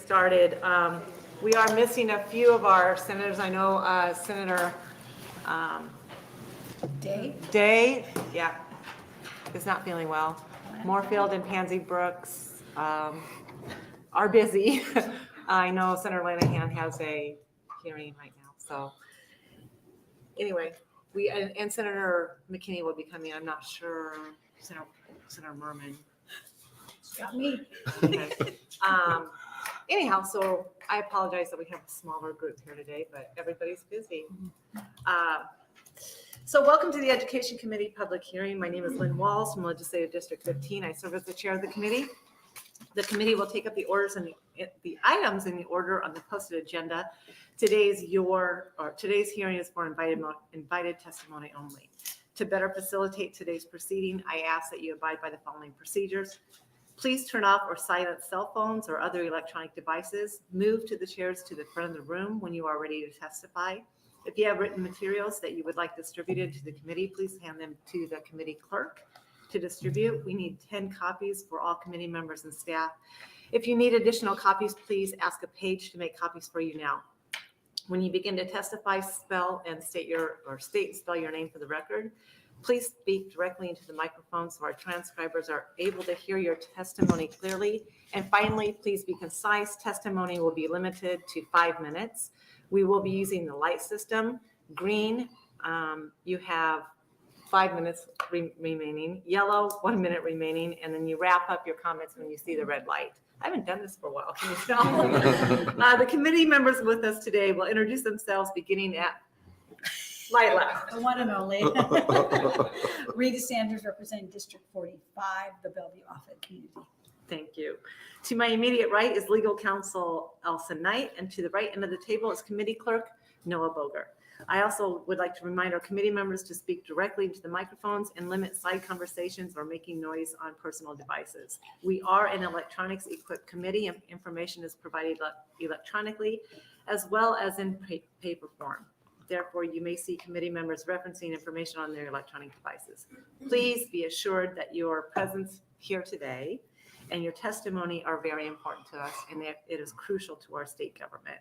started. We are missing a few of our senators. I know Senator Day, yeah, is not feeling well. Moorfield and Pansy Brooks are busy. I know Senator Lanahan has a hearing right now. So anyway, and Senator McKinney will be coming. I'm not sure. Senator Merman. Got me. Okay. Anyhow, so I apologize that we have a smaller group here today, but everybody's busy. So welcome to the Education Committee public hearing. My name is Lynn Walls from Legislative District 15. I serve as the chair of the committee. The committee will take up the orders and the items in the order on the posted agenda. Today's hearing is for invited testimony only. To better facilitate today's proceeding, I ask that you abide by the following procedures. Please turn off or silence cell phones or other electronic devices. Move to the chairs to the front of the room when you are ready to testify. If you have written materials that you would like distributed to the committee, please hand them to the committee clerk to distribute. We need 10 copies for all committee members and staff. If you need additional copies, please ask a page to make copies for you now. When you begin to testify, spell and spell your name for the record. Please speak directly into the microphone so our transcribers are able to hear your testimony clearly. And finally, please be concise. Testimony will be limited to 5 minutes. We will be using the light system. Green, you have 5 minutes remaining. Yellow, 1 minute remaining. And then you wrap up your comments when you see the red light. I haven't done this for a while, can you tell? The committee members with us today will introduce themselves beginning at light left. The one and only. Rita Sanders, representing District 45, the Bellevue Offit community. Thank you. To my immediate right is legal counsel Elsa Knight, and to the right end of the table is committee clerk Noah Boger. I also would like to remind our committee members to speak directly into the microphones and limit side conversations or making noise on personal devices. We are an electronics equipped committee, and information is provided electronically as well as in paper form. Therefore, you may see committee members referencing information on their electronic devices. Please be assured that your presence here today and your testimony are very important to us, and it is crucial to our state government.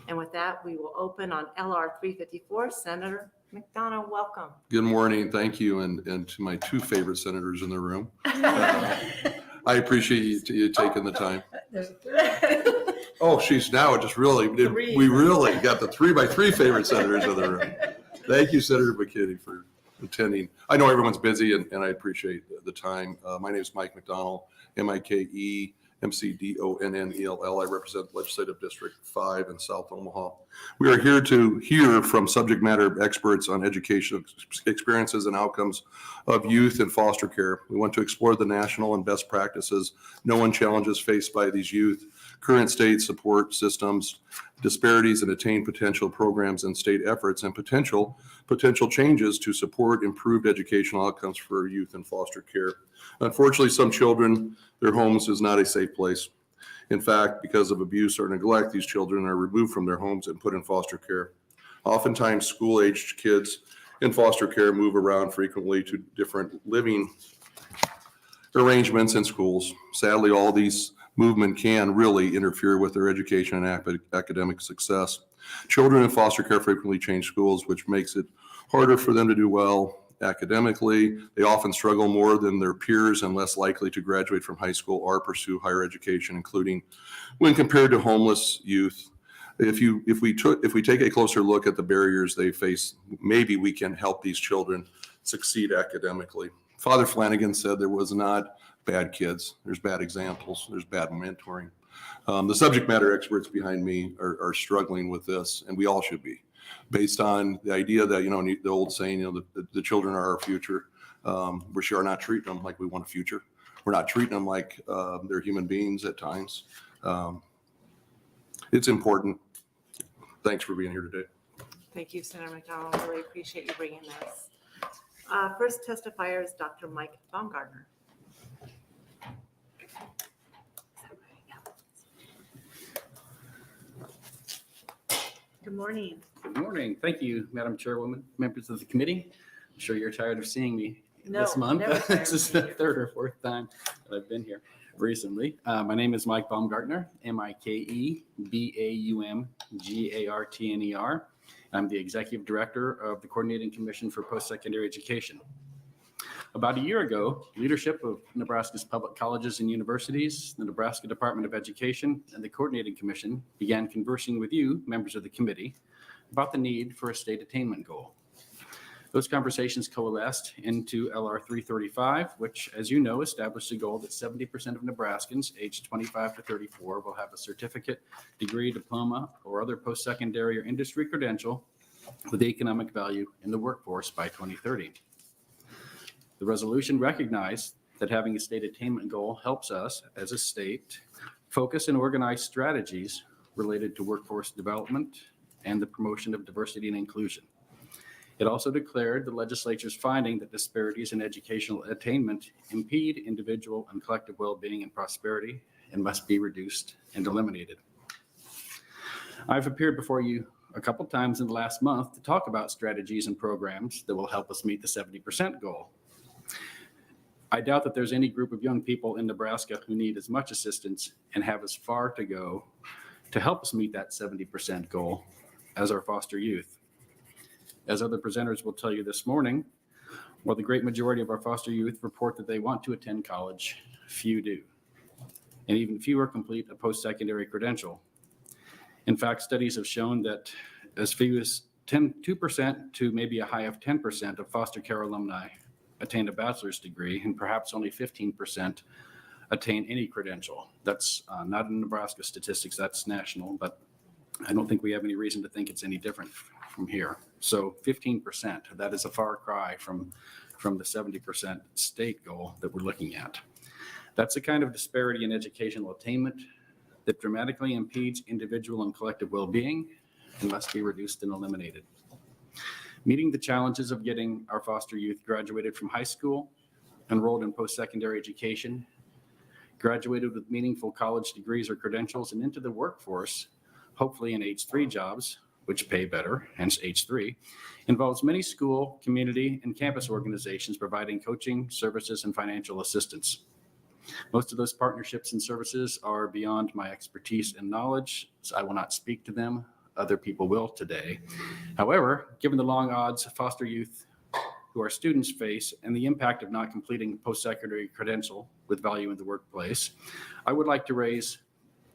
And with that, we will open on LR 354. Senator McDonough, welcome. Good morning. Thank you. And to my two favorite senators in the room. I appreciate you taking the time. Oh, she's now just really, we really got the 3x3 favorite senators in the room. Thank you, Senator McKinney, for attending. I know everyone's busy and I appreciate the time. My name is Mike McDonald, MIKE. McDonnell. I represent Legislative District 5 in South Omaha. We are here to hear from subject matter experts on education experiences and outcomes of youth in foster care. We want to explore the national and best practices, known challenges faced by these youth, current state support systems, disparities in attained potential programs and state efforts, and potential changes to support improved educational outcomes for youth in foster care. Unfortunately, some children, their homes is not a safe place. In fact, because of abuse or neglect, these children are removed from their homes and put in foster care. Oftentimes, school-aged kids in foster care move around frequently to different living arrangements in schools. Sadly, all these movement can really interfere with their education and academic success. Children in foster care frequently change schools, which makes it harder for them to do well academically. They often struggle more than their peers and less likely to graduate from high school or pursue higher education, including when compared to homeless youth. If we take a closer look at the barriers they face, maybe we can help these children succeed academically. Father Flanagan said there was not bad kids. There's bad examples. There's bad mentoring. The subject matter experts behind me are struggling with this, and we all should be, based on the idea that, the old saying, the children are our future. We sure are not treating them like we want a future. We're not treating them like they're human beings at times. It's important. Thanks for being here today. Thank you, Senator McDonald. I really appreciate you bringing this. First testifier is Dr. Mike Baumgartner. Good morning. Good morning. Thank you, Madam Chairwoman, members of the committee. I'm sure you're tired of seeing me this month. This is the third or fourth time that I've been here. recently. My name is Mike Baumgartner, Mikebaumgartner. I'm the Executive Director of the Coordinating Commission for Post-Secondary Education. About a year ago, leadership of Nebraska's public colleges and universities, the Nebraska Department of Education, and the Coordinating Commission began conversing with you, members of the committee, about the need for a state attainment goal. Those conversations coalesced into LR 335, which, as you know, established a goal that 70% of Nebraskans aged 25 to 34 will have a certificate, degree, diploma, or other post-secondary or industry credential with economic value in the workforce by 2030. The resolution recognized that having a state attainment goal helps us, as a state, focus and organize strategies related to workforce development and the promotion of diversity and inclusion. It also declared the legislature's finding that disparities in educational attainment impede individual and collective well-being and prosperity and must be reduced and eliminated. I've appeared before you a couple times in the last month to talk about strategies and programs that will help us meet the 70% goal. I doubt that there's any group of young people in Nebraska who need as much assistance and have as far to go to help us meet that 70% goal as our foster youth. As other presenters will tell you this morning, while the great majority of our foster youth report that they want to attend college, few do. And even fewer complete a post-secondary credential. In fact, studies have shown that as few as 2% to maybe a high of 10% of foster care alumni attain a bachelor's degree, and perhaps only 15% attain any credential. That's not in Nebraska statistics, that's national, but I don't think we have any reason to think it's any different from here. So 15%, that is a far cry from the 70% state goal that we're looking at. That's the kind of disparity in educational attainment that dramatically impedes individual and collective well-being and must be reduced and eliminated. Meeting the challenges of getting our foster youth graduated from high school, enrolled in post-secondary education, graduated with meaningful college degrees or credentials, and into the workforce, hopefully in H3 jobs, which pay better, hence H3, involves many school, community, and campus organizations providing coaching, services, and financial assistance. Most of those partnerships and services are beyond my expertise and knowledge, so I will not speak to them. Other people will today. However, given the long odds foster youth who our students face and the impact of not completing a post-secondary credential with value in the workplace, I would like to raise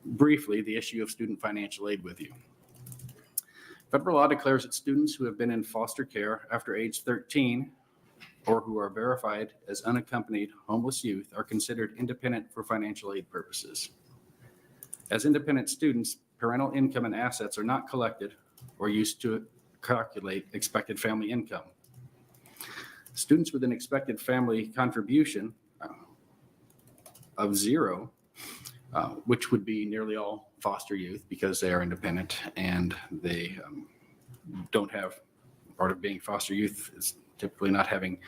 briefly the issue of student financial aid with you. Federal law declares that students who have been in foster care after age 13 or who are verified as unaccompanied homeless youth are considered independent for financial aid purposes. As independent students, parental income and assets are not collected or used to calculate expected family income. Students with an expected family contribution of zero, which would be nearly all foster youth because they are independent and they don't have, part of being foster youth is typically not having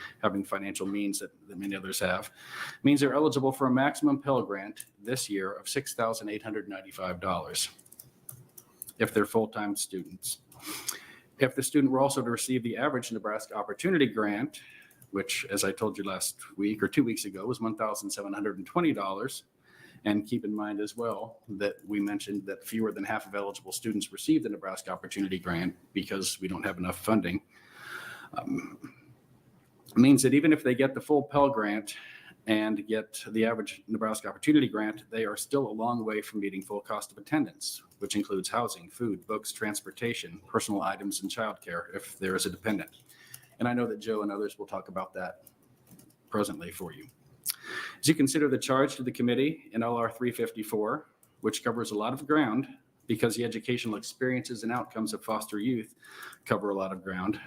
financial means that many others have, means they're eligible for a maximum Pell Grant this year of $6,895 if they're full-time students. If the student were also to receive the average Nebraska Opportunity Grant, which, as I told you last week or 2 weeks ago, was $1,720, and keep in mind as well that we mentioned that fewer than half of eligible students receive the Nebraska Opportunity Grant because we don't have enough funding, means that even if they get the full Pell Grant and get the average Nebraska Opportunity Grant, they are still a long way from meeting full cost of attendance, which includes housing, food, books, transportation, personal items, and childcare if there is a dependent. And I know that Joe and others will talk about that presently for you. As you consider the charge to the committee in LR 354, which covers a lot of ground because the educational experiences and outcomes of foster youth cover a lot of ground,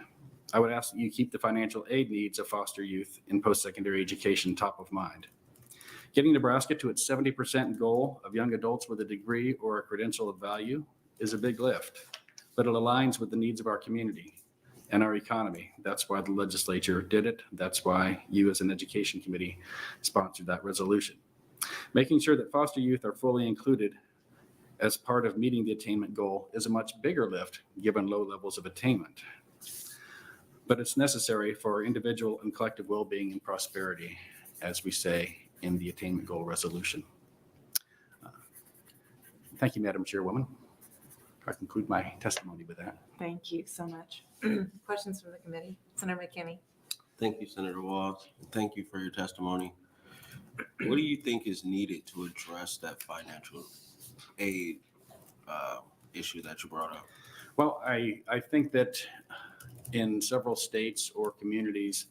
I would ask that you keep the financial aid needs of foster youth in post-secondary education top of mind. Getting Nebraska to its 70% goal of young adults with a degree or a credential of value is a big lift, but it aligns with the needs of our community and our economy. That's why the legislature did it. That's why you as an education committee sponsored that resolution. Making sure that foster youth are fully included as part of meeting the attainment goal is a much bigger lift given low levels of attainment. But it's necessary for individual and collective well-being and prosperity, as we say in the attainment goal resolution. Thank you, Madam Chairwoman. I conclude my testimony with that. Thank you so much. Questions from the committee? Senator McKinney? Thank you, Senator Walls. Thank you for your testimony. What do you think is needed to address that financial aid issue that you brought up? Well, I think that in several states or communities,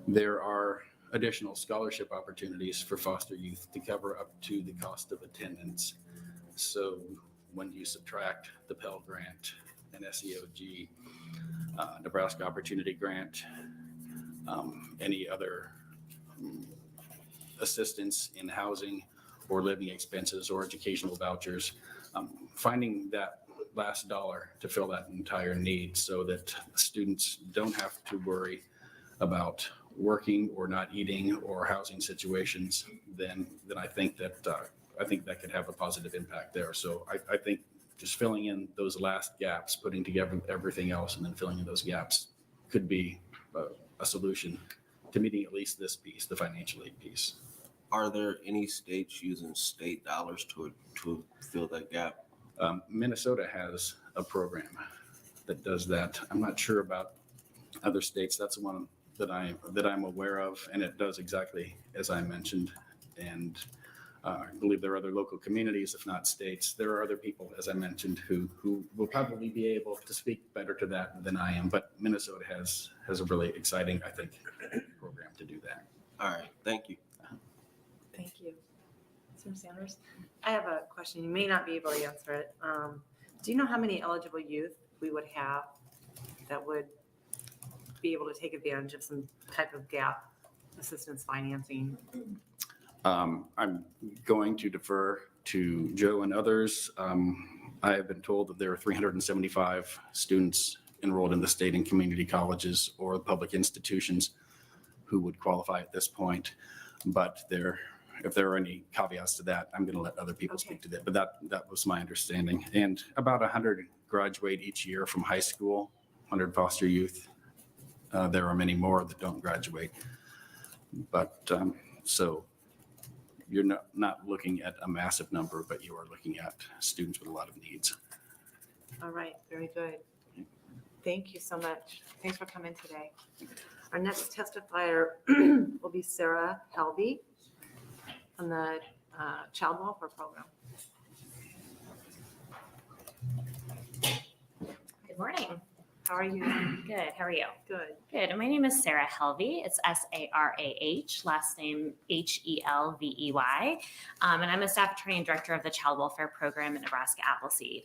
there are additional scholarship opportunities for foster youth to cover up to the cost of attendance. So when you subtract the Pell Grant and SEOG, Nebraska Opportunity Grant, any other assistance in housing or living expenses or educational vouchers, finding that last dollar to fill that entire need so that students don't have to worry about working or not eating or housing situations, then I think that could have a positive impact there. So I think just filling in those last gaps, putting together everything else and then filling in those gaps could be a solution to meeting at least this piece, the financial aid piece. Are there any states using state dollars to fill that gap? Minnesota has a program that does that. I'm not sure about other states. That's one that I'm aware of, and it does exactly as I mentioned. And I believe there are other local communities, if not states. There are other people, as I mentioned, who will probably be able to speak better to that than I am. But Minnesota has a really exciting, I think, program to do that. All right, thank you. Thank you. Senator Sanders? I have a question. You may not be able to answer it. Do you know how many eligible youth we would have that would be able to take advantage of some type of gap assistance financing? I'm going to defer to Joe and others. I have been told that there are 375 students enrolled in the state and community colleges or public institutions who would qualify at this point. But if there are any caveats to that, I'm going to let other people speak to that. But that was my understanding. And about 100 graduate each year from high school, 100 foster youth. There are many more that don't graduate. But so you're not looking at a massive number, but you are looking at students with a lot of needs. All right, very good. Thank you so much. Thanks for coming today. Our next testifier will be Sarah Helvey on the Child Welfare Program. Good morning. How are you? Good. How are you? Good. Good. My name is Sarah Helvey. It's Sarah, last name Helvey. And I'm a staff attorney and director of the Child Welfare Program at Nebraska Appleseed.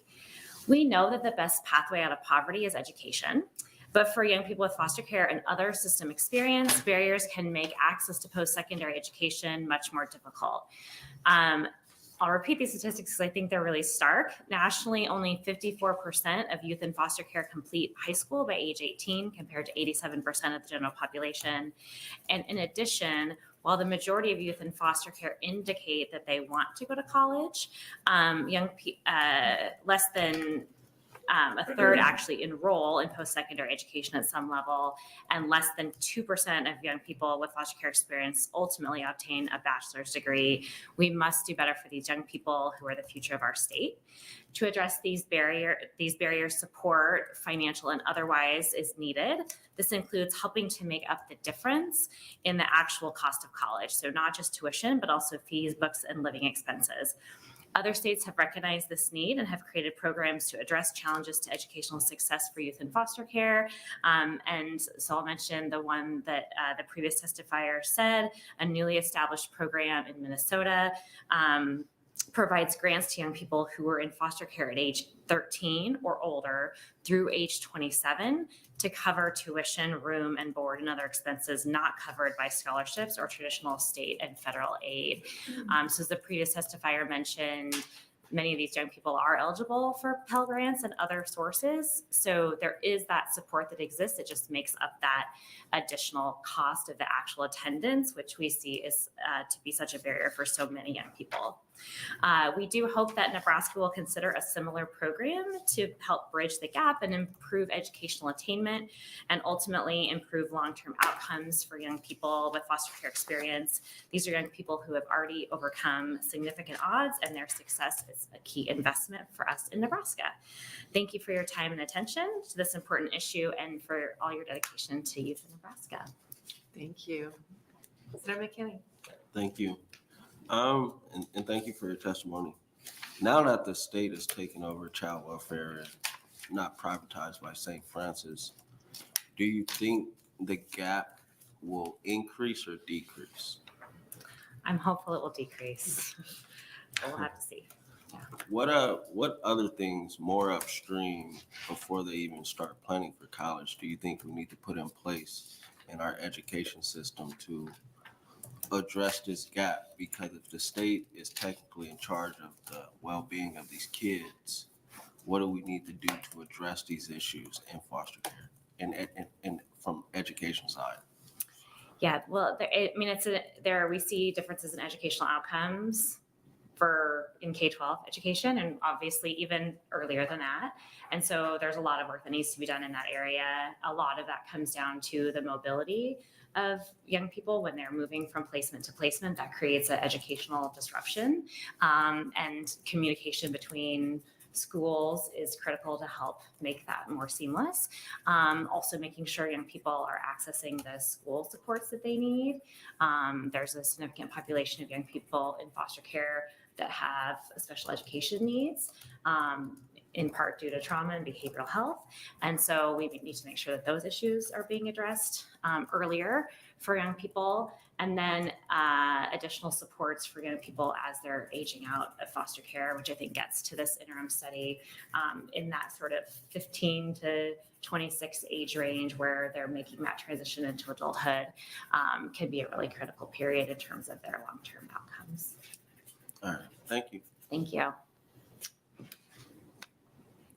We know that the best pathway out of poverty is education. But for young people with foster care and other system experience, barriers can make access to post-secondary education much more difficult. I'll repeat these statistics because I think they're really stark. Nationally, only 54% of youth in foster care complete high school by age 18, compared to 87% of the general population. And in addition, while the majority of youth in foster care indicate that they want to go to college, less than a third actually enroll in post-secondary education at some level, and less than 2% of young people with foster care experience ultimately obtain a bachelor's degree. We must do better for these young people who are the future of our state. To address these barriers, support, financial and otherwise, is needed. This includes helping to make up the difference in the actual cost of college. So not just tuition, but also fees, books, and living expenses. Other states have recognized this need and have created programs to address challenges to educational success for youth in foster care. And so I'll mention the one that the previous testifier said, a newly established program in Minnesota provides grants to young people who are in foster care at age 13 or older through age 27 to cover tuition, room, and board and other expenses not covered by scholarships or traditional state and federal aid. So as the previous testifier mentioned, many of these young people are eligible for Pell Grants and other sources. So there is that support that exists. It just makes up that additional cost of the actual attendance, which we see is to be such a barrier for so many young people. We do hope that Nebraska will consider a similar program to help bridge the gap and improve educational attainment and ultimately improve long-term outcomes for young people with foster care experience. These are young people who have already overcome significant odds, and their success is is a key investment for us in Nebraska. Thank you for your time and attention to this important issue and for all your dedication to youth in Nebraska. Thank you. Senator McKinney. Thank you. And thank you for your testimony. Now that the state is taking over child welfare and not privatized by St. Francis, do you think the gap will increase or decrease? I'm hopeful it will decrease. We'll have to see. What other things more upstream before they even start planning for college do you think we need to put in place in our education system to address this gap? Because if the state is technically in charge of the well-being of these kids, what do we need to do to address these issues in foster care and from education side? Yeah, well, we see differences in educational outcomes in K-12 education, and obviously even earlier than that. And so there's a lot of work that needs to be done in that area. A lot of that comes down to the mobility of young people when they're moving from placement to placement. That creates an educational disruption, and communication between schools is critical to help make that more seamless. Also making sure young people are accessing the school supports that they need. There's a significant population of young people in foster care that have special education needs, in part due to trauma and behavioral health. And so we need to make sure that those issues are being addressed earlier for young people. And then additional supports for young people as they're aging out of foster care, which I think gets to this interim study in that sort of 15 to 26 age range where they're making that transition into adulthood, can be a really critical period in terms of their long-term outcomes. All right, thank you. Thank you.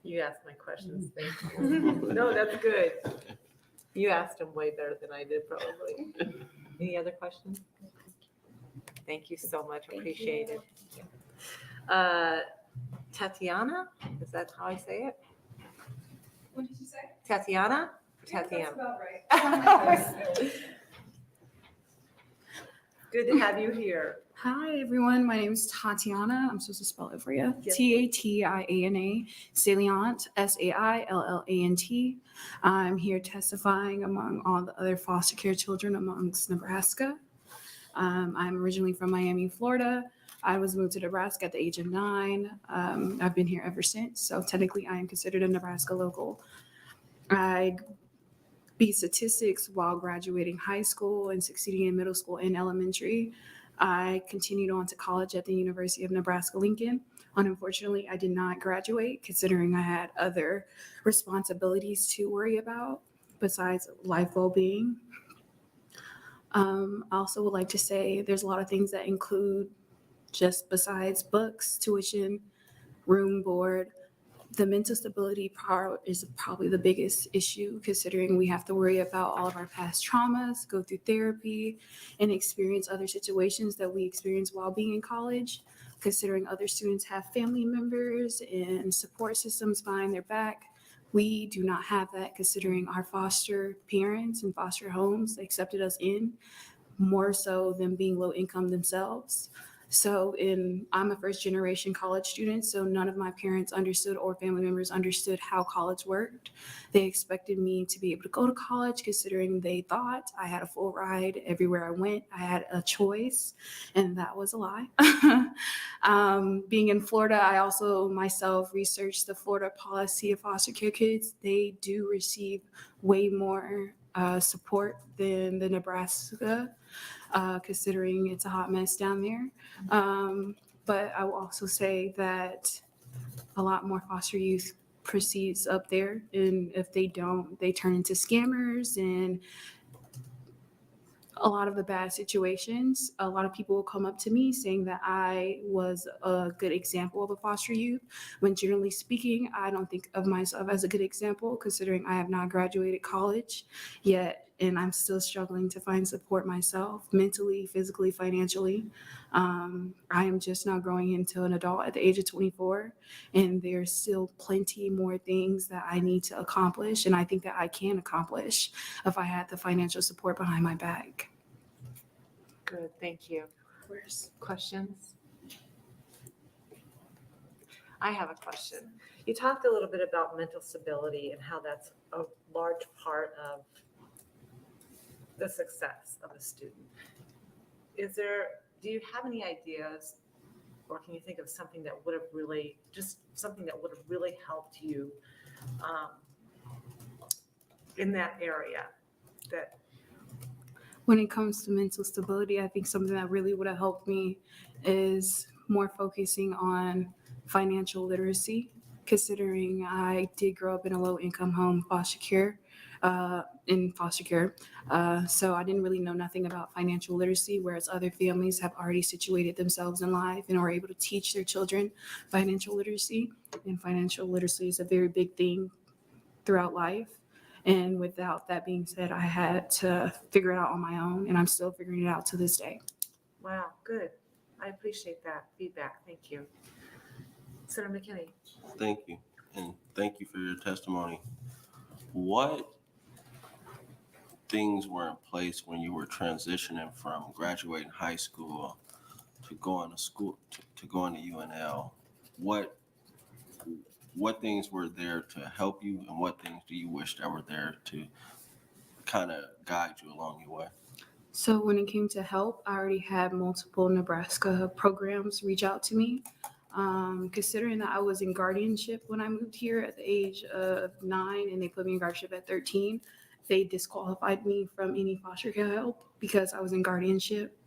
You asked my questions. Thank you. No, that's good. You asked them way better than I did, probably. Any other questions? Thank you so much. Appreciate it. Tatiana, is that how I say it? What did you say? Tatiana? That's Tatiana. about right. Good to have you here. Hi, everyone. My name is Tatiana. I'm supposed to spell it for you. Yes. Tatiana, Salient, Saillant. I'm here testifying among all the other foster care children amongst Nebraska. I'm originally from Miami, Florida. I was moved to Nebraska at the age of 9. I've been here ever since. So technically, I am considered a Nebraska local. I beat statistics while graduating high school and succeeding in middle school and elementary. I continued on to college at the University of Nebraska-Lincoln. Unfortunately, I did not graduate considering I had other responsibilities to worry about besides life well-being. I also would like to say there's a lot of things that include just besides books, tuition, room, board. The mental stability part is probably the biggest issue, considering we have to worry about all of our past traumas, go through therapy, and experience other situations that we experience while being in college, considering other students have family members and support systems behind their back. We do not have that, considering our foster parents and foster homes accepted us in, more so than being low income themselves. So I'm a first generation college student, so none of my parents understood or family members understood how college worked. They expected me to be able to go to college, considering they thought I had a full ride everywhere I went. I had a choice, and that was a lie. Being in Florida, I also myself researched the Florida policy of foster care kids. They do receive way more support than the Nebraska, considering it's a hot mess down there. But I will also say that a lot more foster youth proceeds up there, and if they don't, they turn into scammers and a lot of the bad situations. A lot of people will come up to me saying that I was a good example of a foster youth, when generally speaking, I don't think of myself as a good example, considering I have not graduated college yet, and I'm still struggling to find support myself, mentally, physically, financially. I am just now growing into an adult at the age of 24, and there's still plenty more things that I need to accomplish, and I think that I can accomplish if I had the financial support behind my back. Good, thank you. Questions? I have a question. You talked a little bit about mental stability and how that's a large part of the success of a student. Do you have any ideas, or can you think of something that would have really, helped you in that area? That When it comes to mental stability, I think something that really would have helped me is more focusing on financial literacy, considering I did grow up in a low-income home, in foster care. So I didn't really know nothing about financial literacy, whereas other families have already situated themselves in life and are able to teach their children financial literacy. And financial literacy is a very big thing throughout life. And without that being said, I had to figure it out on my own, and I'm still figuring it out to this day. wow, good. I appreciate that feedback. Thank you. Senator McKinney. Thank you, and thank you for your testimony. What things were in place when you were transitioning from graduating high school to going to school, to going to UNL? What things were there to help you, and what things do you wish that were there to kind of guide you along your way? So when it came to help, I already had multiple Nebraska programs reach out to me. Considering that I was in guardianship when I moved here at the age of 9 and they put me in guardianship at 13, they disqualified me from any foster care help because I was in guardianship.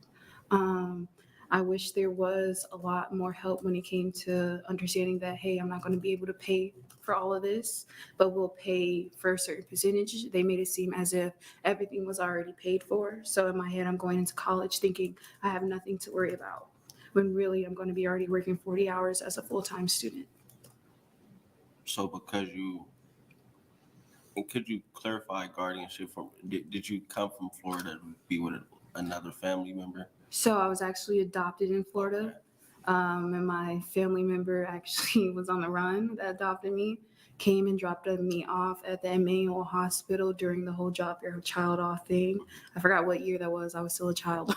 I wish there was a lot more help when it came to understanding that, hey, I'm not going to be able to pay for all of this, but we'll pay for a certain percentage. They made it seem as if everything was already paid for. So in my head, I'm going into college thinking I have nothing to worry about, when really I'm going to be already working 40 hours as a full-time student. So could you clarify guardianship from, did you come from Florida to be with another family member? So I was actually adopted in Florida, and my family member actually was on the run that adopted me, came and dropped me off at the Emmanuel Hospital during the whole drop your child off thing. I forgot what year that was. I was still a child.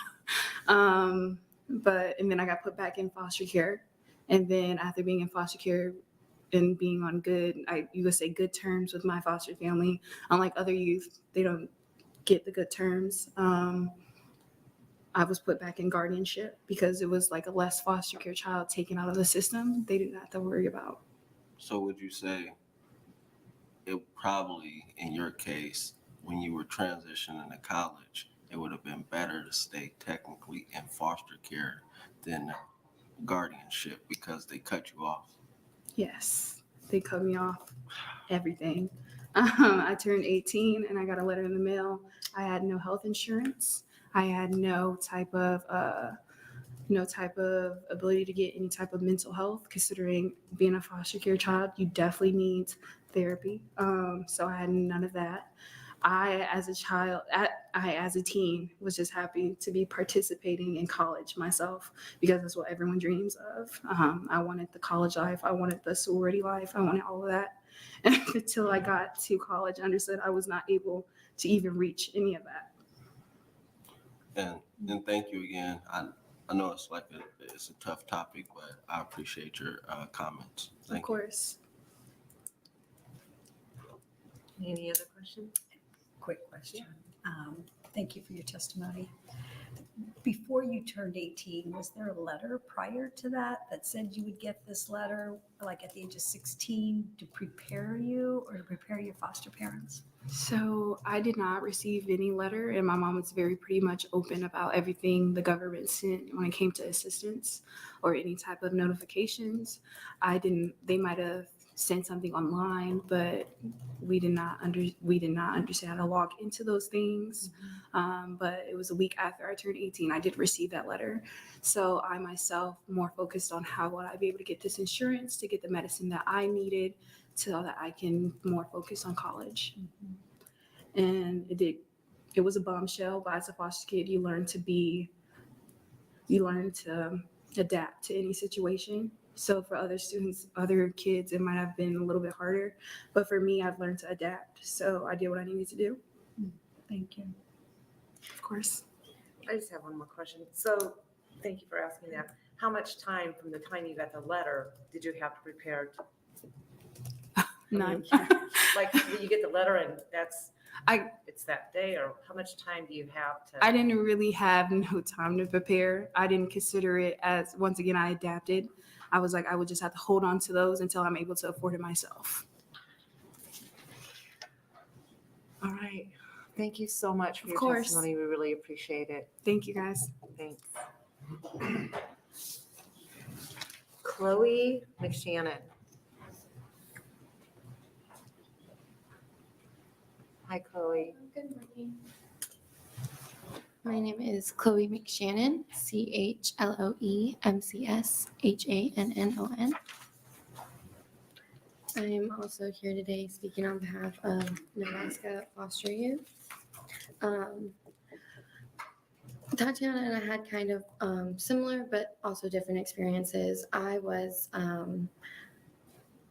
And then I got put back in foster care. And then after being in foster care and being on you could say good terms with my foster family, unlike other youth, they don't get the good terms. I was put back in guardianship because it was like a less foster care child taken out of the system. They didn't have to worry about. So would you say it probably, in your case, when you were transitioning to college, it would have been better to stay technically in foster care than guardianship because they cut you off? Yes, they cut me off everything. I turned 18 and I got a letter in the mail. I had no health insurance. I had no type of ability to get any type of mental health. Considering being a foster care child, you definitely need therapy. So I had none of that. I, as a teen, was just happy to be participating in college myself because that's what everyone dreams of. I wanted the college life. I wanted the sorority life. I wanted all of that. And until I got to college, I understood I was not able to even reach any of that. And thank you again. I know it's a tough topic, but I appreciate your comments. Thank you. Of course. Any other questions? Quick question. Thank you for your testimony. Before you turned 18, was there a letter prior to that said you would get this letter, like at the age of 16, to prepare you or to prepare your foster parents? So I did not receive any letter, and my mom was pretty much open about everything the government sent when it came to assistance or any type of notifications. They might have sent something online, but we did not understand how to log into those things. But it was a week after I turned 18, I did receive that letter. So I myself more focused on how would I be able to get this insurance to get the medicine that I needed so that I can more focus on college. And it was a bombshell, but as a foster kid, you learn to adapt to any situation. So for other students, other kids, it might have been a little bit harder, but for me, I've learned to adapt. So I did what I needed to do. Thank you. Of course. I just have one more question. So thank you for asking that. how much time from the time you got the letter did you have to prepare? None. Like, when you get the letter and it's that day, or how much time do you have to? I didn't really have no time to prepare. I didn't consider it as, once again, I adapted. I was like, I would just have to hold on to those until I'm able to afford it myself. All right. Thank you so much for Of your course. testimony. We really appreciate it. Thank you, guys. Thanks. Chloe McShannon. Hi, Chloe. Good morning. My name is Chloe McShannon, CHLOEMCSHANNON. I'm also here today speaking on behalf of Nebraska Foster Youth. Tatiana and I had kind of similar but also different experiences. I was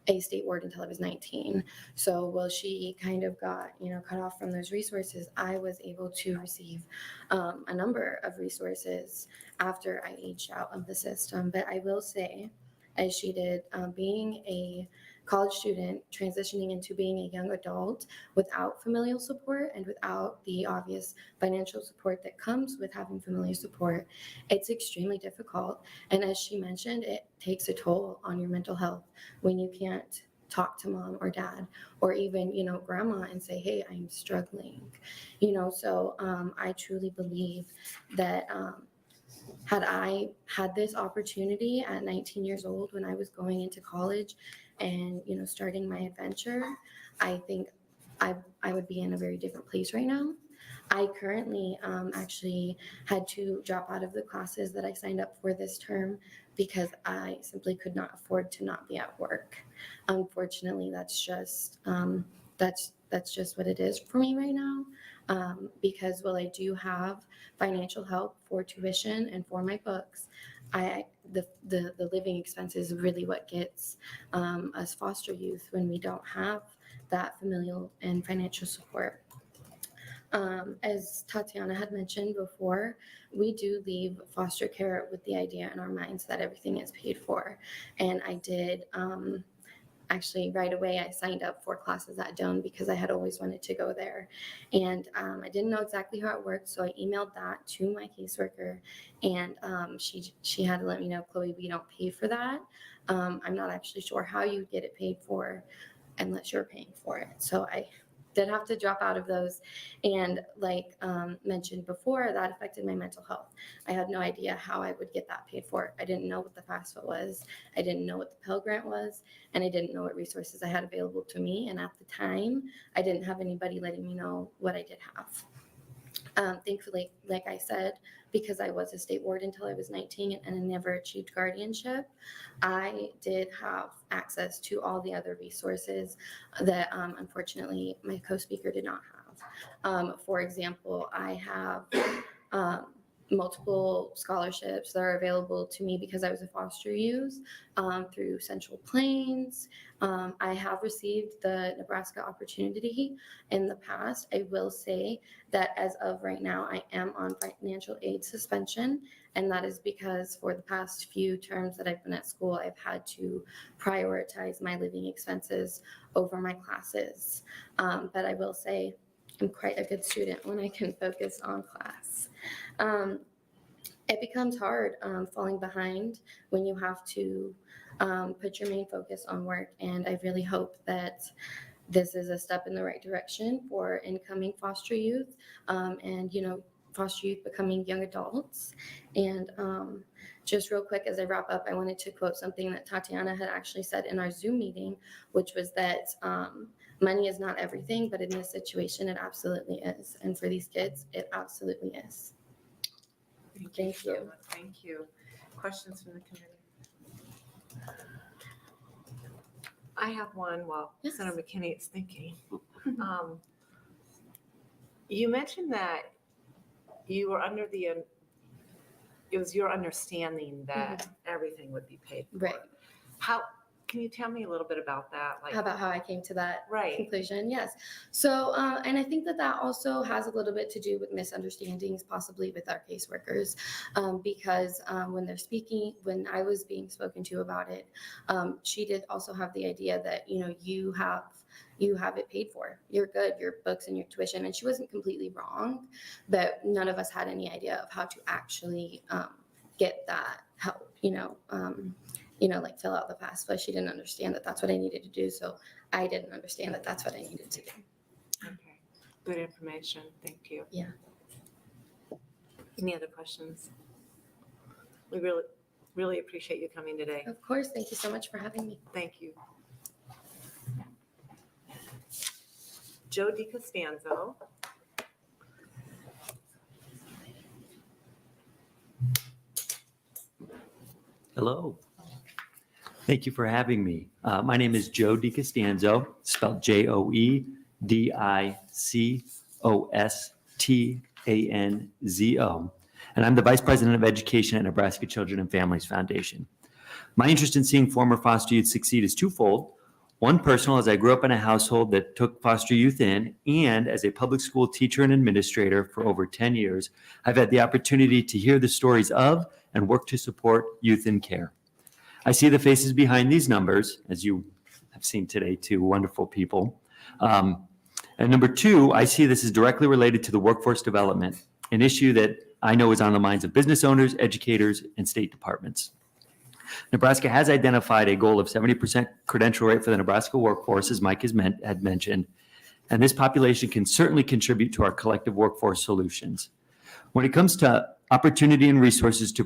a state ward until I was 19. So while she kind of got, cut off from those resources, I was able to receive a number of resources after I aged out of the system. But I will say, as she did, being a college student, transitioning into being a young adult without familial support and without the obvious financial support that comes with having familial support, it's extremely difficult. And as she mentioned, it takes a toll on your mental health when you can't talk to mom or dad or even, grandma and say, hey, I'm struggling, so I truly believe that had I had this opportunity at 19 years old when I was going into college and, starting my adventure, I think I would be in a very different place right now. I currently actually had to drop out of the classes that I signed up for this term because I simply could not afford to not be at work. Unfortunately, that's just what it is for me right now. Because while I do have financial help for tuition and for my books, the living expenses is really what gets us foster youth when we don't have that familial and financial support. As Tatiana had mentioned before, we do leave foster care with the idea in our minds that everything is paid for. And I did actually right away, I signed up for classes at Doan because I had always wanted to go there. And I didn't know exactly how it worked, so I emailed that to my caseworker, and she had to let me know, Chloe, we don't pay for that. I'm not actually sure how you get it paid for unless you're paying for it. So I did have to drop out of those. And like mentioned before, that affected my mental health. I had no idea how I would get that paid for. I didn't know what the FAFSA was. I didn't know what the Pell Grant was. And I didn't know what resources I had available to me. And at the time, I didn't have anybody letting me know what I did have. Thankfully, like I said, because I was a state ward until I was 19 and I never achieved guardianship, I did have access to all the other resources that unfortunately my co-speaker did not have. For example, I have multiple scholarships that are available to me because I was a foster youth through Central Plains. I have received the Nebraska opportunity in the past. I will say that as of right now, I am on financial aid suspension, and that is because for the past few terms that I've been at school, I've had to prioritize my living expenses over my classes. But I will say I'm quite a good student when I can focus on class. It becomes hard falling behind when you have to put your main focus on work, and I really hope that this is a step in the right direction for incoming foster youth and foster youth becoming young adults. And just real quick as I wrap up, I wanted to quote something that Tatiana had actually said in our Zoom meeting, which was that money is not everything, but in this situation it absolutely is, and for these kids it absolutely is. Thank you. So much. Thank you. Questions from the committee? I have one while Yes. Senator McKinney is thinking. You mentioned that you were under it was your understanding that everything would be paid for. Right. How, Can you tell me a little bit about that? Like, How about how I came to that right. conclusion? Yes. So, and I think that also has a little bit to do with misunderstandings, possibly with our caseworkers, because when they're speaking, when I was being spoken to about it, she did also have the idea that, you have it paid for. You're good, your books and your tuition. And she wasn't completely wrong, but none of us had any idea of how to actually get that help, like fill out the FAFSA. She didn't understand that that's what I needed to do. So I didn't understand that that's what I needed to do. Okay. Good information. Thank you. Yeah. Any other questions? We really, really appreciate you coming today. Of course. Thank you so much for having me. Thank you. Joe DiCostanzo. Hello. Thank you for having me. My name is Joe DiCostanzo, spelled JoeDicostanzo, and I'm the Vice President of Education at Nebraska Children and Families Foundation. My interest in seeing former foster youth succeed is twofold. One, personal, as I grew up in a household that took foster youth in, and as a public school teacher and administrator for over 10 years, I've had the opportunity to hear the stories of and work to support youth in care. I see the faces behind these numbers, as you have seen today, two wonderful people. And number two, I see this is directly related to the workforce development, an issue that I know is on the minds of business owners, educators, and state departments. Nebraska has identified a goal of 70% credential rate for the Nebraska workforce, as Mike had mentioned, and this population can certainly contribute to our collective workforce solutions. When it comes to opportunity and resources to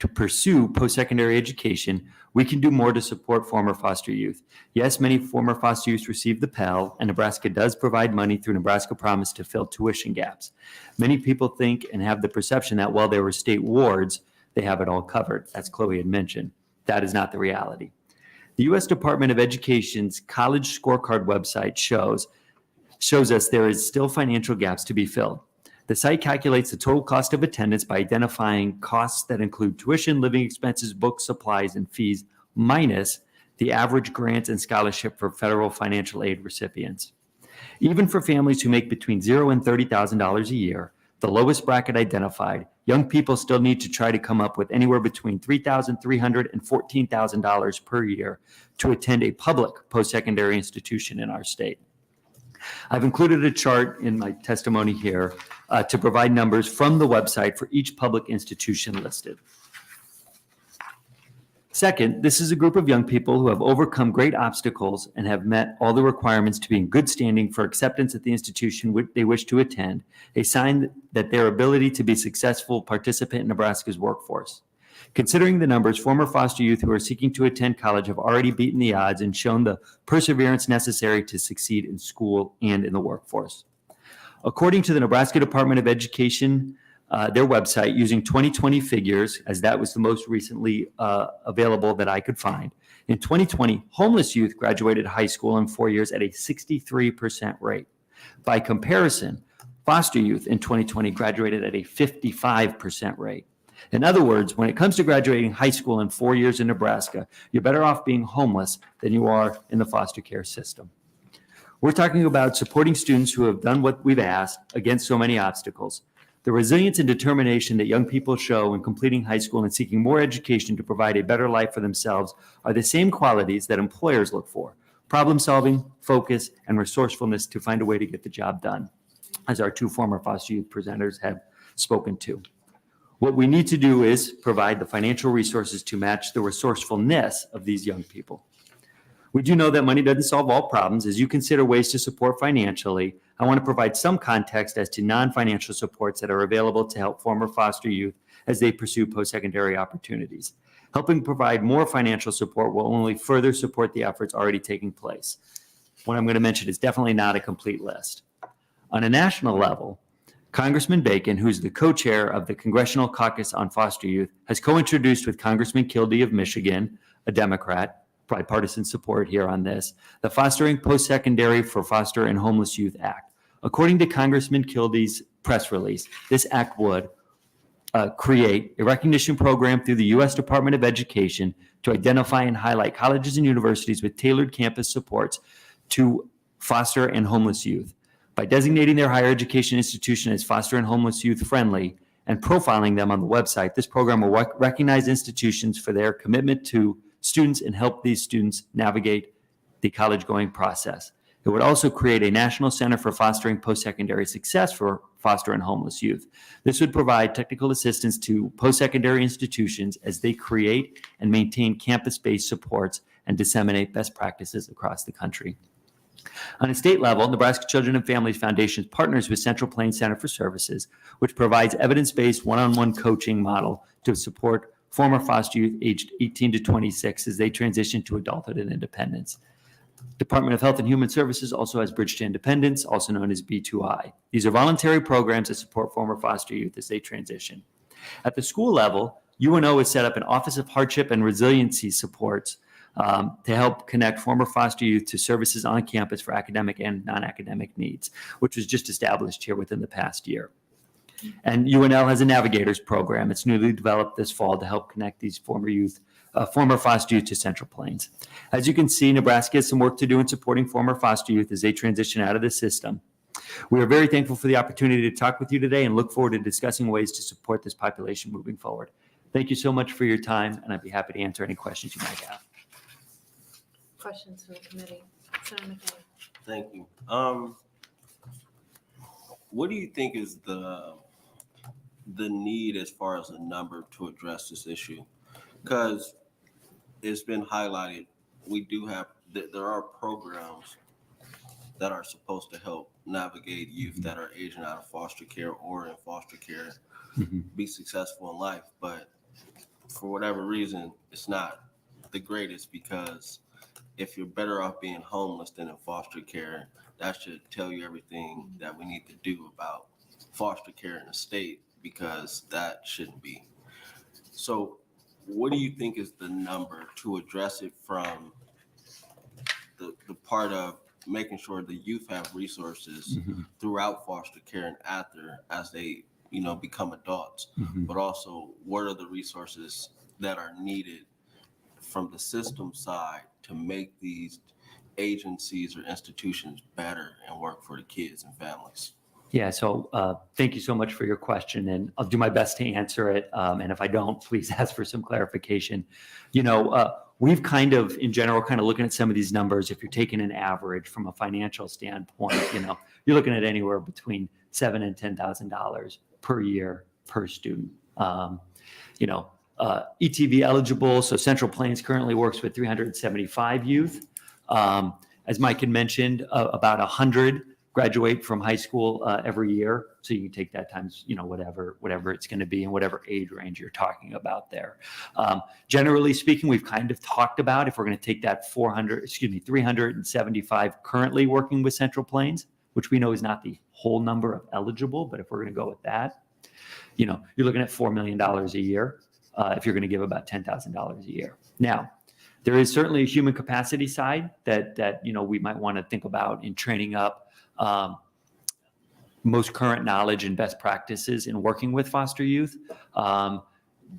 pursue post-secondary education, we can do more to support former foster youth. Yes, many former foster youth receive the Pell, and Nebraska does provide money through Nebraska Promise to fill tuition gaps. Many people think and have the perception that while they were state wards, they have it all covered, as Chloe had mentioned. That is not the reality. The U.S. Department of Education's College Scorecard website shows us there is still financial gaps to be filled. The site calculates the total cost of attendance by identifying costs that include tuition, living expenses, books, supplies, and fees, minus the average grant and scholarship for federal financial aid recipients. Even for families who make between $0 and $30,000 a year, the lowest bracket identified, young people still need to try to come up with anywhere between $3,300 and $14,000 per year to attend a public post-secondary institution in our state. I've included a chart in my testimony here to provide numbers from the website for each public institution listed. Second, this is a group of young people who have overcome great obstacles and have met all the requirements to be in good standing for acceptance at the institution they wish to attend, a sign that their ability to be successful participant in Nebraska's workforce. Considering the numbers, former foster youth who are seeking to attend college have already beaten the odds and shown the perseverance necessary to succeed in school and in the workforce. According to the Nebraska Department of Education, their website, using 2020 figures, as that was the most recently available that I could find. In 2020, homeless youth graduated high school in 4 years at a 63% rate. By comparison, foster youth in 2020 graduated at a 55% rate. In other words, when it comes to graduating high school in 4 years in Nebraska, you're better off being homeless than you are in the foster care system. We're talking about supporting students who have done what we've asked against so many obstacles. The resilience and determination that young people show in completing high school and seeking more education to provide a better life for themselves are the same qualities that employers look for: problem solving, focus, and resourcefulness to find a way to get the job done, as our two former foster youth presenters have spoken to. What we need to do is provide the financial resources to match the resourcefulness of these young people. We do know that money doesn't solve all problems. As you consider ways to support financially, I want to provide some context as to non-financial supports that are available to help former foster youth as they pursue post-secondary opportunities. Helping provide more financial support will only further support the efforts already taking place. What I'm going to mention is definitely not a complete list. On a national level, Congressman Bacon, who's the co-chair of the Congressional Caucus on Foster Youth, has co-introduced with Congressman Kildee of Michigan, a Democrat, bipartisan support here on this, the Fostering Post-Secondary for Foster and Homeless Youth Act. According to Congressman Kildee's press release, this act would create a recognition program through the U.S. Department of Education to identify and highlight colleges and universities with tailored campus supports to foster and homeless youth. By designating their higher education institution as foster and homeless youth friendly and profiling them on the website, this program will recognize institutions for their commitment to students and help these students navigate the college-going process. It would also create a national center for fostering post-secondary success for foster and homeless youth. This would provide technical assistance to post-secondary institutions as they create and maintain campus-based supports and disseminate best practices across the country. On a state level, Nebraska Children and Families Foundation partners with Central Plains Center for Services, which provides evidence-based one-on-one coaching model to support former foster youth aged 18 to 26 as they transition to adulthood and independence. Department of Health and Human Services also has Bridge to Independence, also known as B2I. These are voluntary programs that support former foster youth as they transition. At the school level, UNO has set up an Office of Hardship and Resiliency Supports to help connect former foster youth to services on campus for academic and non-academic needs, which was just established here within the past year. And UNL has a Navigators program. It's newly developed this fall to help connect these former foster youth to Central Plains. As you can see, Nebraska has some work to do in supporting former foster youth as they transition out of the system. We are very thankful for the opportunity to talk with you today and look forward to discussing ways to support this population moving forward. Thank you so much for your time, and I'd be happy to answer any questions you might have. Questions from the committee? Senator McKay. Thank you. What do you think is the need as far as a number to address this issue? Because it's been highlighted, there are programs that are supposed to help navigate youth that are aging out of foster care or in foster care be successful in life. But for whatever reason, it's not the greatest, because if you're better off being homeless than in foster care, that should tell you everything that we need to do about foster care in the state, because that shouldn't be. So what do you think is the number to address it from the part of making sure the youth have resources throughout foster care and after, as they become adults, but also what are the resources that are needed from the system side to make these agencies or institutions better and work for the kids and families? Yeah, so thank you so much for your question, and I'll do my best to answer it. And if I don't, please ask for some clarification. We've kind of, in general, kind of looking at some of these numbers. If you're taking an average from a financial standpoint, you're looking at anywhere between $7,000 and $10,000 per year per student. ETV eligible, so Central Plains currently works with 375 youth. As Mike had mentioned, about 100 graduate from high school every year. So you can take that times, whatever it's going to be and whatever age range you're talking about there. Generally speaking, we've kind of talked about, if we're going to take that 375 currently working with Central Plains, which we know is not the whole number of eligible, but if we're going to go with that, you're looking at $4 million a year if you're going to give about $10,000 a year. Now, there is certainly a human capacity side that we might want to think about in training up most current knowledge and best practices in working with foster youth.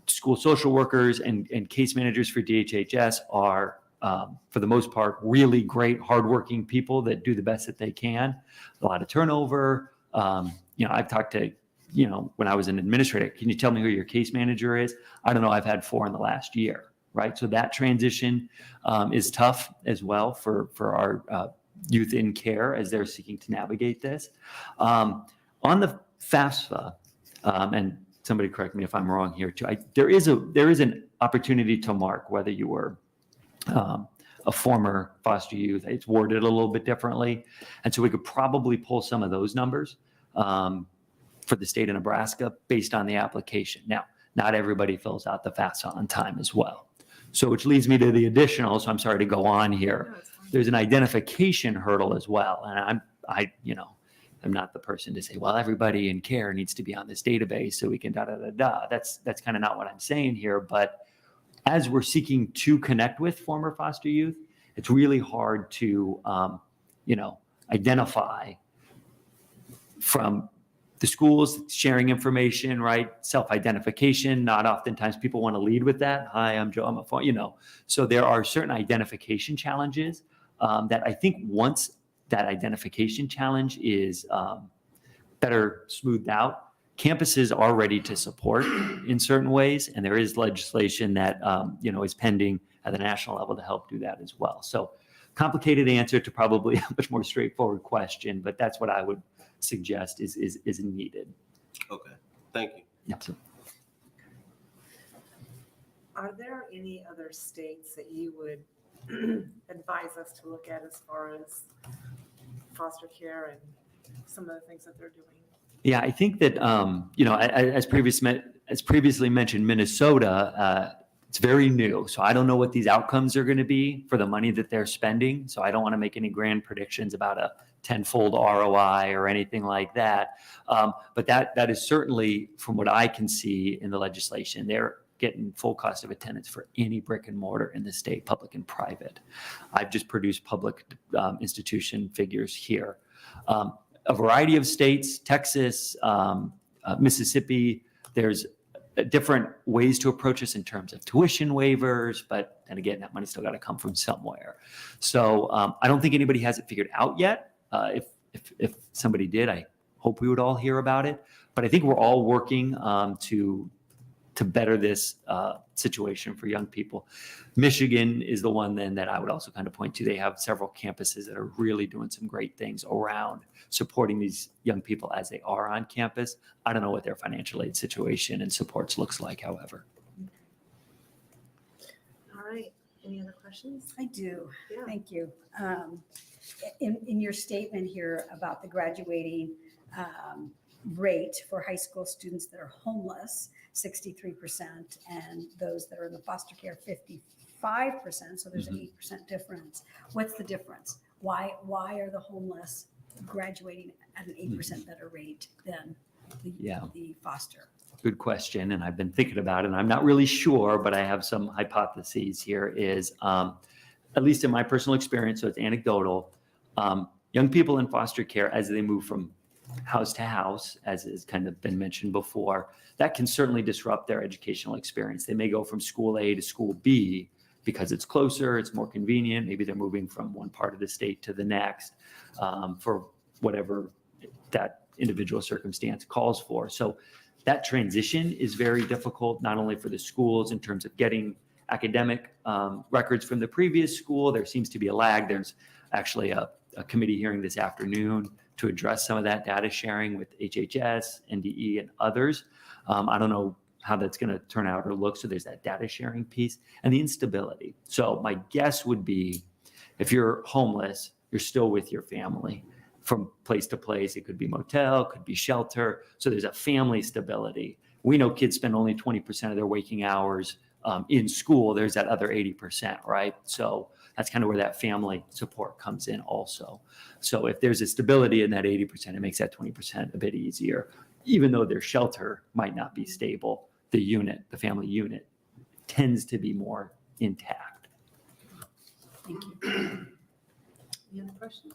School social workers and case managers for DHHS are, for the most part, really great, hardworking people that do the best that they can. A lot of turnover. I've talked to, when I was an administrator, can you tell me who your case manager is? I don't know. I've had 4 in the last year, right? So that transition is tough as well for our youth in care as they're seeking to navigate this. On the FAFSA, and somebody correct me if I'm wrong here too, there is an opportunity to mark whether you were a former foster youth. It's worded a little bit differently. And so we could probably pull some of those numbers for the state of Nebraska based on the application. Now, not everybody fills out the FAFSA on time as well. So which leads me to the additional, so I'm sorry to go on here. There's an identification hurdle as well. And I'm not the person to say, well, everybody in care needs to be on this database so we can da-da-da-da. That's kind of not what I'm saying here. But as we're seeking to connect with former foster youth, it's really hard to, identify from the schools sharing information, right? Self-identification, not oftentimes people want to lead with that. Hi, I'm Joe, I'm a phone, So there are certain identification challenges that I think once that identification challenge is better smoothed out, campuses are ready to support in certain ways. And there is legislation that, is pending at the national level to help do that as well. So complicated answer to probably a much more straightforward question, but that's what I would suggest is needed. Okay, thank you. Yep. So, Are there any other states that you would advise us to look at as far as foster care and some of the things that they're doing? yeah, I think that, as previously mentioned, Minnesota, it's very new. So I don't know what these outcomes are going to be for the money that they're spending. So I don't want to make any grand predictions about a tenfold ROI or anything like that. But that is certainly, from what I can see in the legislation, they're getting full cost of attendance for any brick and mortar in the state, public and private. I've just produced public institution figures here. A variety of states, Texas, Mississippi, there's different ways to approach this in terms of tuition waivers, but then again, that money's still got to come from somewhere. So I don't think anybody has it figured out yet. If somebody did, I hope we would all hear about it. But I think we're all working to better this situation for young people. Michigan is the one then that I would also kind of point to. They have several campuses that are really doing some great things around supporting these young people as they are on campus. I don't know what their financial aid situation and supports looks like, however. All right. Any other questions? I do. Yeah. Thank you. In your statement here about the graduating rate for high school students that are homeless, 63%, and those that are in the foster care, 55%. So there's an 8% difference. What's the difference? Why are the homeless graduating at an 8% better rate than the foster? Good question. And I've been thinking about it, and I'm not really sure, but I have some hypotheses here is, at least in my personal experience, so it's anecdotal, young people in foster care, as they move from house to house, as has kind of been mentioned before, that can certainly disrupt their educational experience. They may go from school A to school B because it's closer, it's more convenient. Maybe they're moving from one part of the state to the next for whatever that individual circumstance calls for. So that transition is very difficult, not only for the schools in terms of getting academic records from the previous school. There seems to be a lag. There's actually a committee hearing this afternoon to address some of that data sharing with HHS, NDE, and others. I don't know how that's going to turn out or look. So there's that data sharing piece and the instability. So my guess would be if you're homeless, you're still with your family from place to place. It could be motel, could be shelter. So there's a family stability. We know kids spend only 20% of their waking hours in school. There's that other 80%, right? So that's kind of where that family support comes in also. So if there's a stability in that 80%, it makes that 20% a bit easier. Even though their shelter might not be stable, the family unit tends to be more intact. Thank you. Any other questions?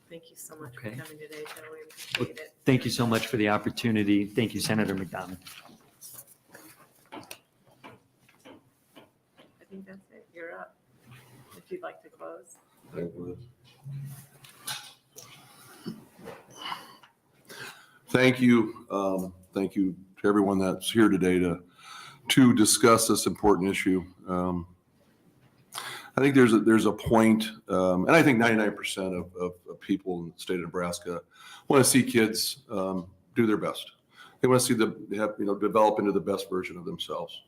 Thank you so much Okay. for coming today, Joe. We appreciate it. Thank you so much for the opportunity. Thank you, Senator McDonald. I think that's it. You're up. If you'd like to close. Thank you. Thank you to everyone that's here today to discuss this important issue. I think there's a point, and I think 99% of people in the state of Nebraska want to see kids do their best. They want to see them develop into the best version of themselves.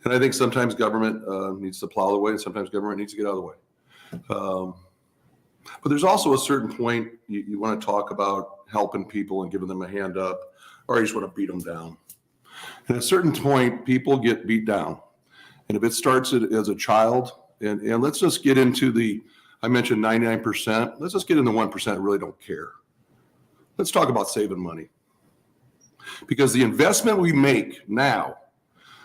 And I think sometimes government needs to plow the way, and sometimes government needs to get out of the way. But there's also a certain point you want to talk about helping people and giving them a hand up, or you just want to beat them down. And at a certain point, people get beat down. And if it starts as a child, and let's just get into I mentioned 99%, let's just get in the 1% that really don't care. Let's talk about saving money. Because the investment we make now,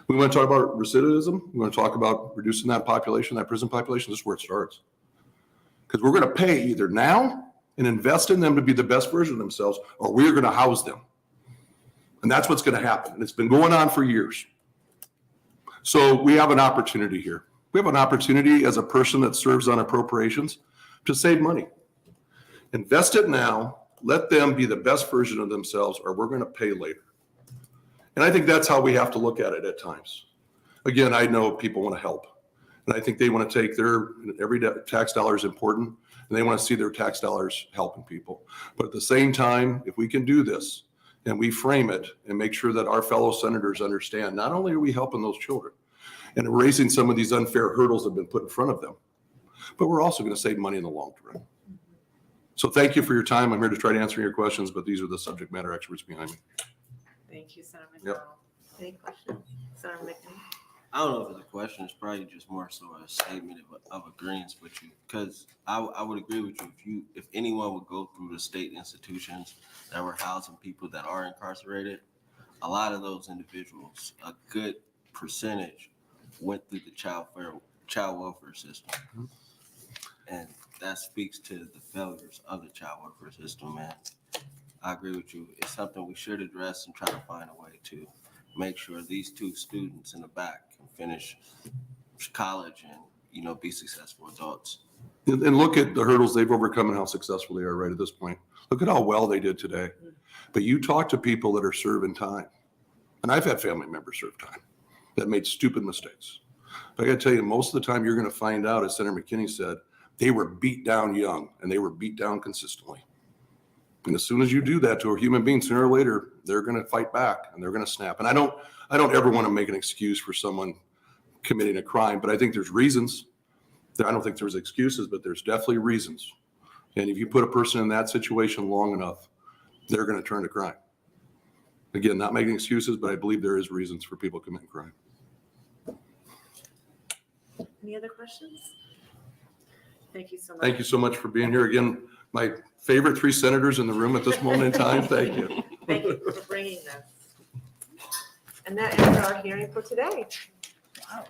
we want to talk about recidivism, we want to talk about reducing that population, that prison population, this is where it starts. Because we're going to pay either now and invest in them to be the best version of themselves, or we're going to house them. And that's what's going to happen. And it's been going on for years. So we have an opportunity here. We have an opportunity as a person that serves on appropriations to save money. Invest it now. Let them be the best version of themselves, or we're going to pay later. And I think that's how we have to look at it at times. Again, I know people want to help. And I think they want to take every tax dollar is important, and they want to see their tax dollars helping people. But at the same time, if we can do this and we frame it and make sure that our fellow senators understand, not only are we helping those children and erasing some of these unfair hurdles that have been put in front of them, but we're also going to save money in the long run. So thank you for your time. I'm here to try to answer your questions, but these are the subject matter experts behind me. Thank you, Senator Yep. McDonald. Any questions? Senator McNeil? I don't know if it's a question, it's probably just more so a statement of agreement with you. Because I would agree with you if anyone would go through the state institutions that were housing people that are incarcerated, a lot of those individuals, a good percentage went through the child welfare system. And that speaks to the failures of the child welfare system, man. I agree with you. It's something we should address and try to find a way to make sure these two students in the back can finish college and, be successful adults. And look at the hurdles they've overcome and how successful they are right at this point. Look at how well they did today. But you talk to people that are serving time. And I've had family members serve time that made stupid mistakes. But I got to tell you, most of the time you're going to find out, as Senator McKinney said, they were beat down young and they were beat down consistently. And as soon as you do that to a human being, sooner or later, they're going to fight back and they're going to snap. And I don't ever want to make an excuse for someone committing a crime, but I think there's reasons. I don't think there's excuses, but there's definitely reasons. And if you put a person in that situation long enough, they're going to turn to crime. Again, not making excuses, but I believe there is reasons for people committing crime. Any other questions? Thank you so much. Thank you so much for being here. Again, my favorite three senators in the room at this moment in time. Thank you. Thank you for bringing this. And that ends our hearing for today. Wow.